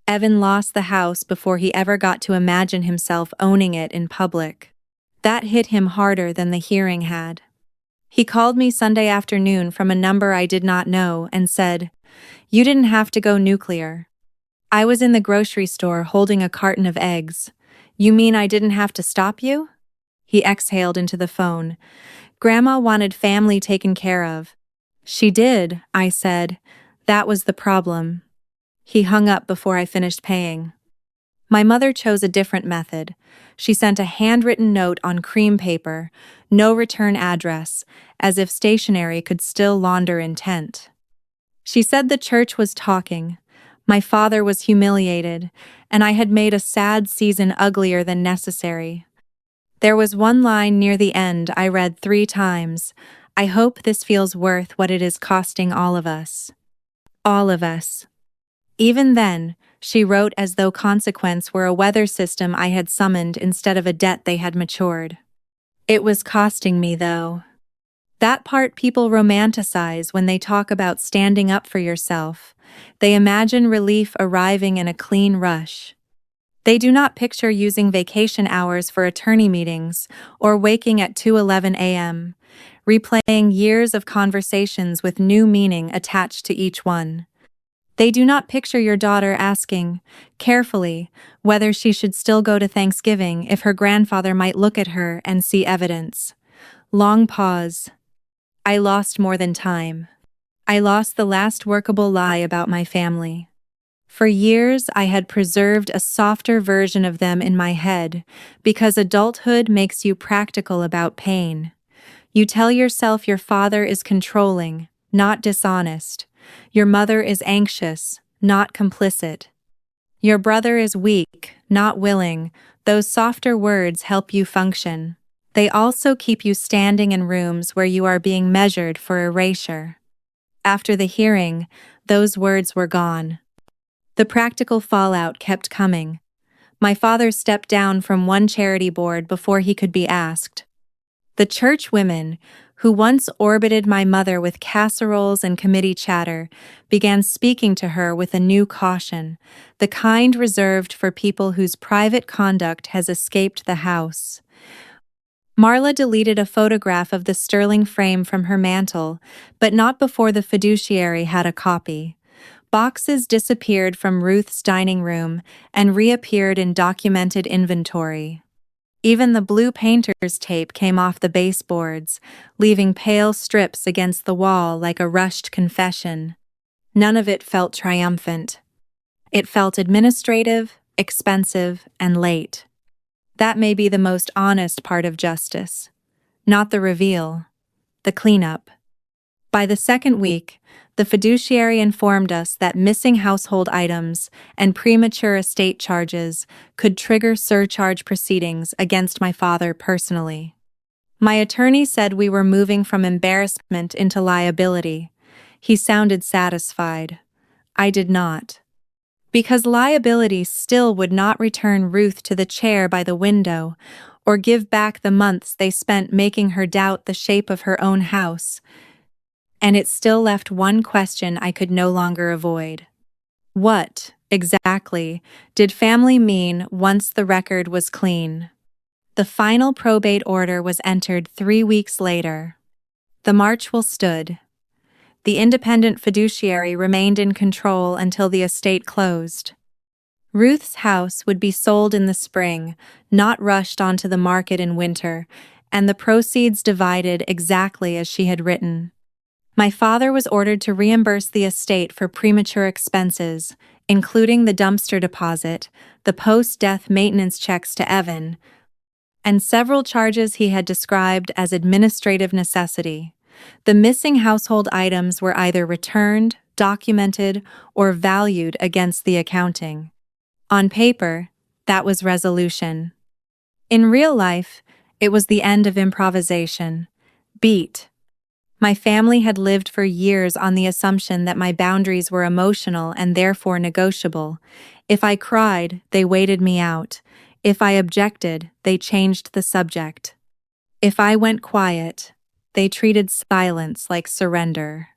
Evan lost the house before he ever got to imagine himself owning it in public. That hit him harder than the hearing had. He called me Sunday afternoon from a number I did not know and said, "You didn't have to go nuclear." I was in the grocery store holding a carton of eggs. "You mean I didn't have to stop you?" He exhaled into the phone. "Grandma wanted family taken care of." "She did," I said. "That was the problem." He hung up before I finished paying. My mother chose a different method. She sent a handwritten note on cream paper, no return address, as if stationery could still launder intent. She said the church was talking. My father was humiliated, and I had made a sad season uglier than necessary. There was one line near the end I read 3 times. "I hope this feels worth what it is costing all of us." All of us. Even then, she wrote as though consequence were a weather system I had summoned instead of a debt they had matured. It was costing me, though. That part people romanticize when they talk about standing up for yourself. They imagine relief arriving in a clean rush. They do not picture using vacation hours for attorney meetings or waking at 2:11 a.m., replaying years of conversations with new meaning attached to each one. They do not picture your daughter asking, carefully, whether she should still go to Thanksgiving if her grandfather might look at her and see evidence. Long pause. I lost more than time. I lost the last workable lie about my family. For years, I had preserved a softer version of them in my head, because adulthood makes you practical about pain. You tell yourself your father is controlling, not dishonest. Your mother is anxious, not complicit. Your brother is weak, not willing. Those softer words help you function. They also keep you standing in rooms where you are being measured for erasure. After the hearing, those words were gone. The practical fallout kept coming. My father stepped down from one charity board before he could be asked. The church women, who once orbited my mother with casseroles and committee chatter, began speaking to her with a new caution, the kind reserved for people whose private conduct has escaped the house. Marla deleted a photograph of the sterling frame from her mantel, but not before the fiduciary had a copy. Boxes disappeared from Ruth's dining room and reappeared in documented inventory. Even the blue painter's tape came off the baseboards, leaving pale strips against the wall like a rushed confession. None of it felt triumphant. It felt administrative, expensive, and late. That may be the most honest part of justice. Not the reveal, the cleanup. By the second week, the fiduciary informed us that missing household items and premature estate charges could trigger surcharge proceedings against my father personally. My attorney said we were moving from embarrassment into liability. He sounded satisfied. I did not. Because liability still would not return Ruth to the chair by the window or give back the months they spent making her doubt the shape of her own house. And it still left one question I could no longer avoid. What, exactly, did family mean once the record was clean? The final probate order was entered 3 weeks later. The march will stood. The independent fiduciary remained in control until the estate closed. Ruth's house would be sold in the spring, not rushed onto the market in winter, and the proceeds divided exactly as she had written. My father was ordered to reimburse the estate for premature expenses, including the dumpster deposit, the post-death maintenance checks to Evan, and several charges he had described as administrative necessity. The missing household items were either returned, documented, or valued against the accounting. On paper, that was resolution. In real life, it was the end of improvisation. Beat. My family had lived for years on the assumption that my boundaries were emotional and therefore negotiable. If I cried, they waited me out. If I objected, they changed the subject. If I went quiet, they treated silence like surrender.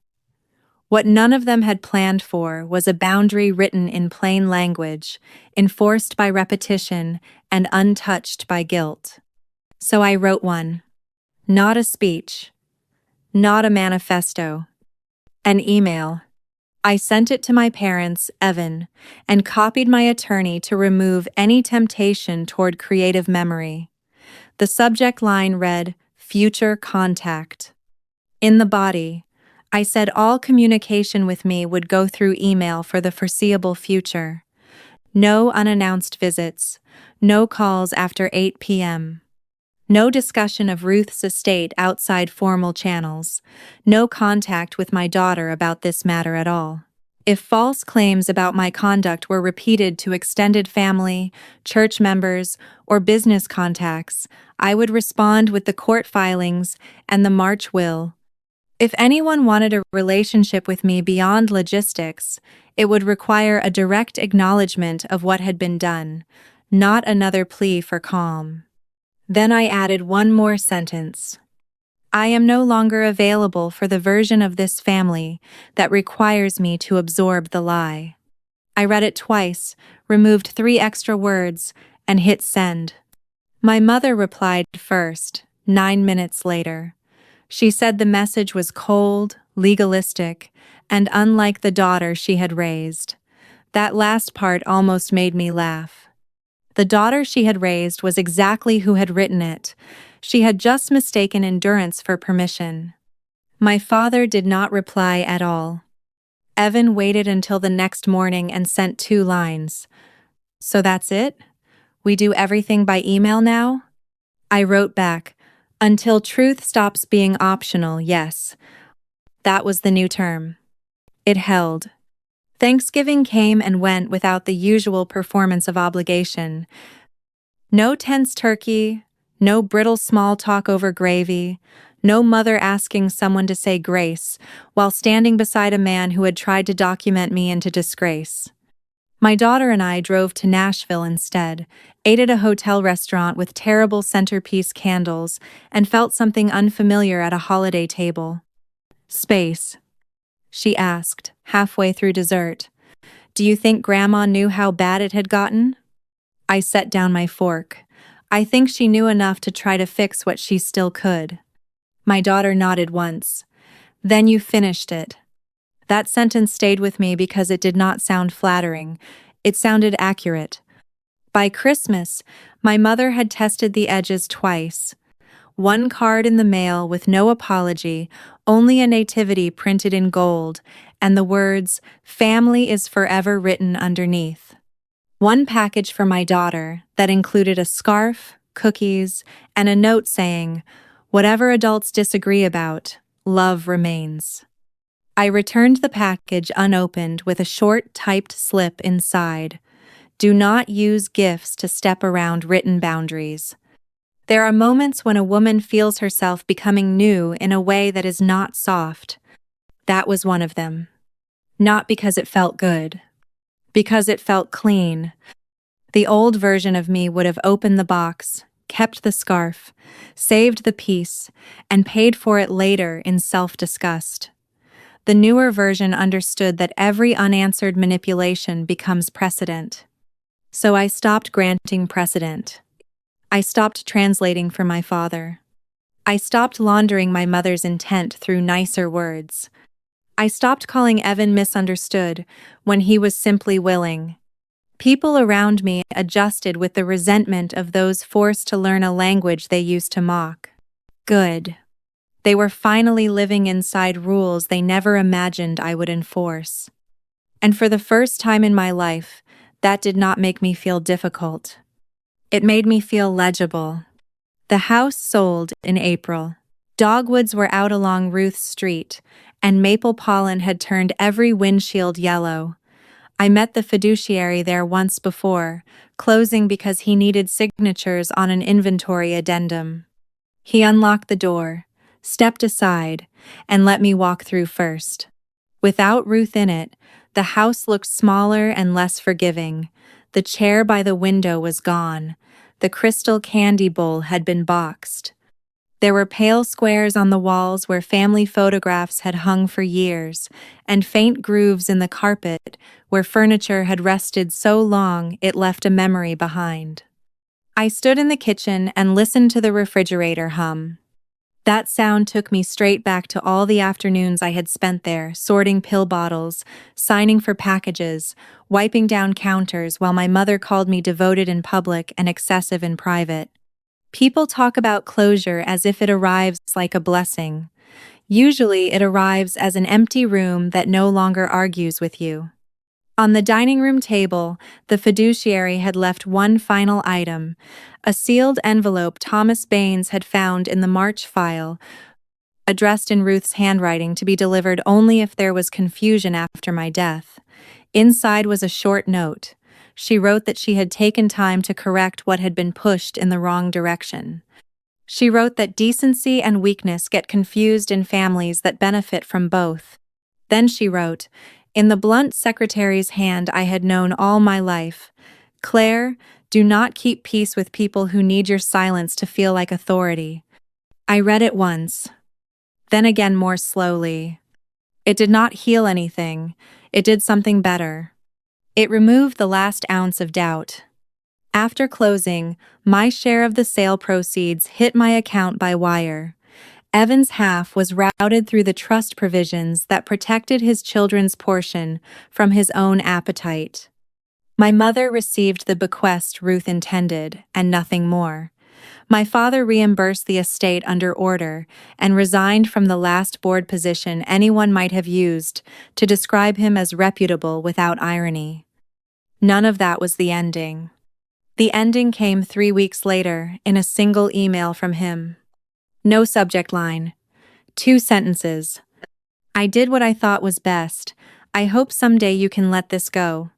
What none of them had planned for was a boundary written in plain language, enforced by repetition and untouched by guilt. So I wrote one. Not a speech. Not a manifesto. An email. I sent it to my parents, Evan, and copied my attorney to remove any temptation toward creative memory. The subject line read, Future Contact. In the body, I said all communication with me would go through email for the foreseeable future. No unannounced visits, no calls after 8 p.m. No discussion of Ruth's estate outside formal channels. No contact with my daughter about this matter at all. If false claims about my conduct were repeated to extended family, church members, or business contacts, I would respond with the court filings and the March will. If anyone wanted a relationship with me beyond logistics, it would require a direct acknowledgement of what had been done, not another plea for calm. Then I added one more sentence. I am no longer available for the version of this family that requires me to absorb the lie. I read it twice, removed 3 extra words, and hit send. My mother replied first, 9 minutes later. She said the message was cold, legalistic, and unlike the daughter she had raised. That last part almost made me laugh. The daughter she had raised was exactly who had written it. She had just mistaken endurance for permission. My father did not reply at all. Evan waited until the next morning and sent 2 lines. So that's it? We do everything by email now? I wrote back, until truth stops being optional, yes. That was the new term. It held. Thanksgiving came and went without the usual performance of obligation. No tense turkey, no brittle small talk over gravy, no mother asking someone to say grace while standing beside a man who had tried to document me into disgrace. My daughter and I drove to Nashville instead, ate at a hotel restaurant with terrible centerpiece candles, and felt something unfamiliar at a holiday table. "Space," she asked, halfway through dessert. "Do you think Grandma knew how bad it had gotten?" I set down my fork. I think she knew enough to try to fix what she still could. My daughter nodded once. "Then you finished it." That sentence stayed with me because it did not sound flattering. It sounded accurate. By Christmas, my mother had tested the edges twice. One card in the mail with no apology, only a nativity printed in gold, and the words, "Family is forever" written underneath. One package for my daughter that included a scarf, cookies, and a note saying, "Whatever adults disagree about, love remains." I returned the package unopened with a short typed slip inside. "Do not use gifts to step around written boundaries." There are moments when a woman feels herself becoming new in a way that is not soft. That was one of them. Not because it felt good. Because it felt clean. The old version of me would have opened the box, kept the scarf, saved the piece, and paid for it later in self-disgust. The newer version understood that every unanswered manipulation becomes precedent. So I stopped granting precedent. I stopped translating for my father. I stopped laundering my mother's intent through nicer words. I stopped calling Evan misunderstood when he was simply willing. People around me adjusted with the resentment of those forced to learn a language they used to mock. Good. They were finally living inside rules they never imagined I would enforce. And for the first time in my life, that did not make me feel difficult. It made me feel legible. The house sold in April. Dogwoods were out along Ruth's Street, and maple pollen had turned every windshield yellow. I met the fiduciary there once before, closing because he needed signatures on an inventory addendum. He unlocked the door, stepped aside, and let me walk through first. Without Ruth in it, the house looked smaller and less forgiving. The chair by the window was gone. The crystal candy bowl had been boxed. There were pale squares on the walls where family photographs had hung for years, and faint grooves in the carpet where furniture had rested so long it left a memory behind. I stood in the kitchen and listened to the refrigerator hum. That sound took me straight back to all the afternoons I had spent there, sorting pill bottles, signing for packages, wiping down counters while my mother called me devoted in public and excessive in private. People talk about closure as if it arrives like a blessing. Usually it arrives as an empty room that no longer argues with you. On the dining room table, the fiduciary had left one final item, a sealed envelope Thomas Baines had found in the March file, addressed in Ruth's handwriting to be delivered only if there was confusion after my death. Inside was a short note. She wrote that she had taken time to correct what had been pushed in the wrong direction. She wrote that decency and weakness get confused in families that benefit from both. Then she wrote, in the blunt secretary's hand I had known all my life, "Claire, do not keep peace with people who need your silence to feel like authority." I read it once, then again more slowly. It did not heal anything. It did something better. It removed the last ounce of doubt. After closing, my share of the sale proceeds hit my account by wire. Evan's half was routed through the trust provisions that protected his children's portion from his own appetite. My mother received the bequest Ruth intended, and nothing more. My father reimbursed the estate under order and resigned from the last board position anyone might have used to describe him as reputable without irony. None of that was the ending. The ending came 3 weeks later in a single email from him. No subject line. 2 sentences. "I did what I thought was best. I hope someday you can let this go."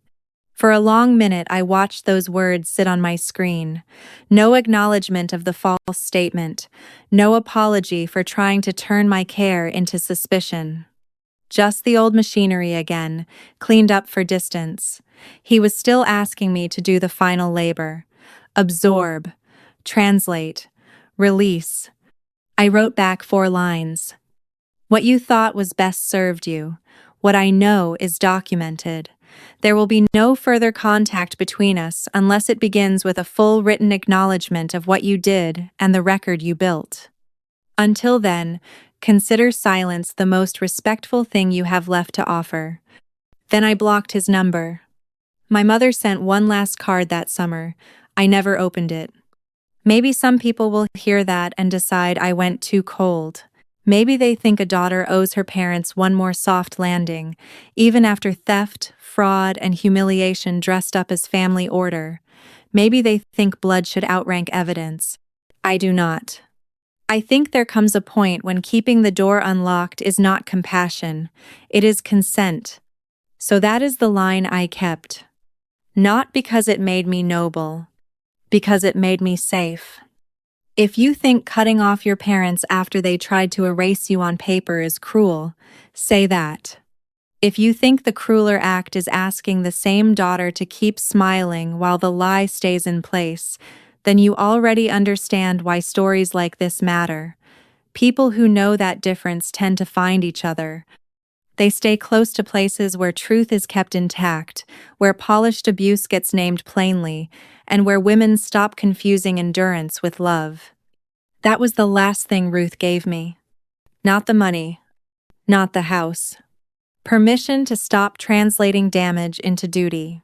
For a long minute I watched those words sit on my screen. No acknowledgement of the false statement. No apology for trying to turn my care into suspicion. Just the old machinery again, cleaned up for distance. He was still asking me to do the final labor. Absorb, translate, release. I wrote back 4 lines. What you thought was best served you. What I know is documented. There will be no further contact between us unless it begins with a full written acknowledgement of what you did and the record you built. Until then, consider silence the most respectful thing you have left to offer. Then I blocked his number. My mother sent one last card that summer. I never opened it. Maybe some people will hear that and decide I went too cold. Maybe they think a daughter owes her parents one more soft landing, even after theft, fraud, and humiliation dressed up as family order. Maybe they think blood should outrank evidence. I do not. I think there comes a point when keeping the door unlocked is not compassion, it is consent. So that is the line I kept. Not because it made me noble, because it made me safe. If you think cutting off your parents after they tried to erase you on paper is cruel, say that. If you think the crueler act is asking the same daughter to keep smiling while the lie stays in place, then you already understand why stories like this matter. People who know that difference tend to find each other. They stay close to places where truth is kept intact, where polished abuse gets named plainly, and where women stop confusing endurance with love. That was the last thing Ruth gave me. Not the money, not the house. Permission to stop translating damage into duty.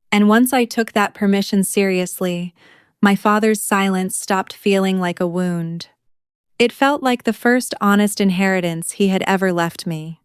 And once I took that permission seriously, my father's silence stopped feeling like a wound. It felt like the first honest inheritance he had ever left me.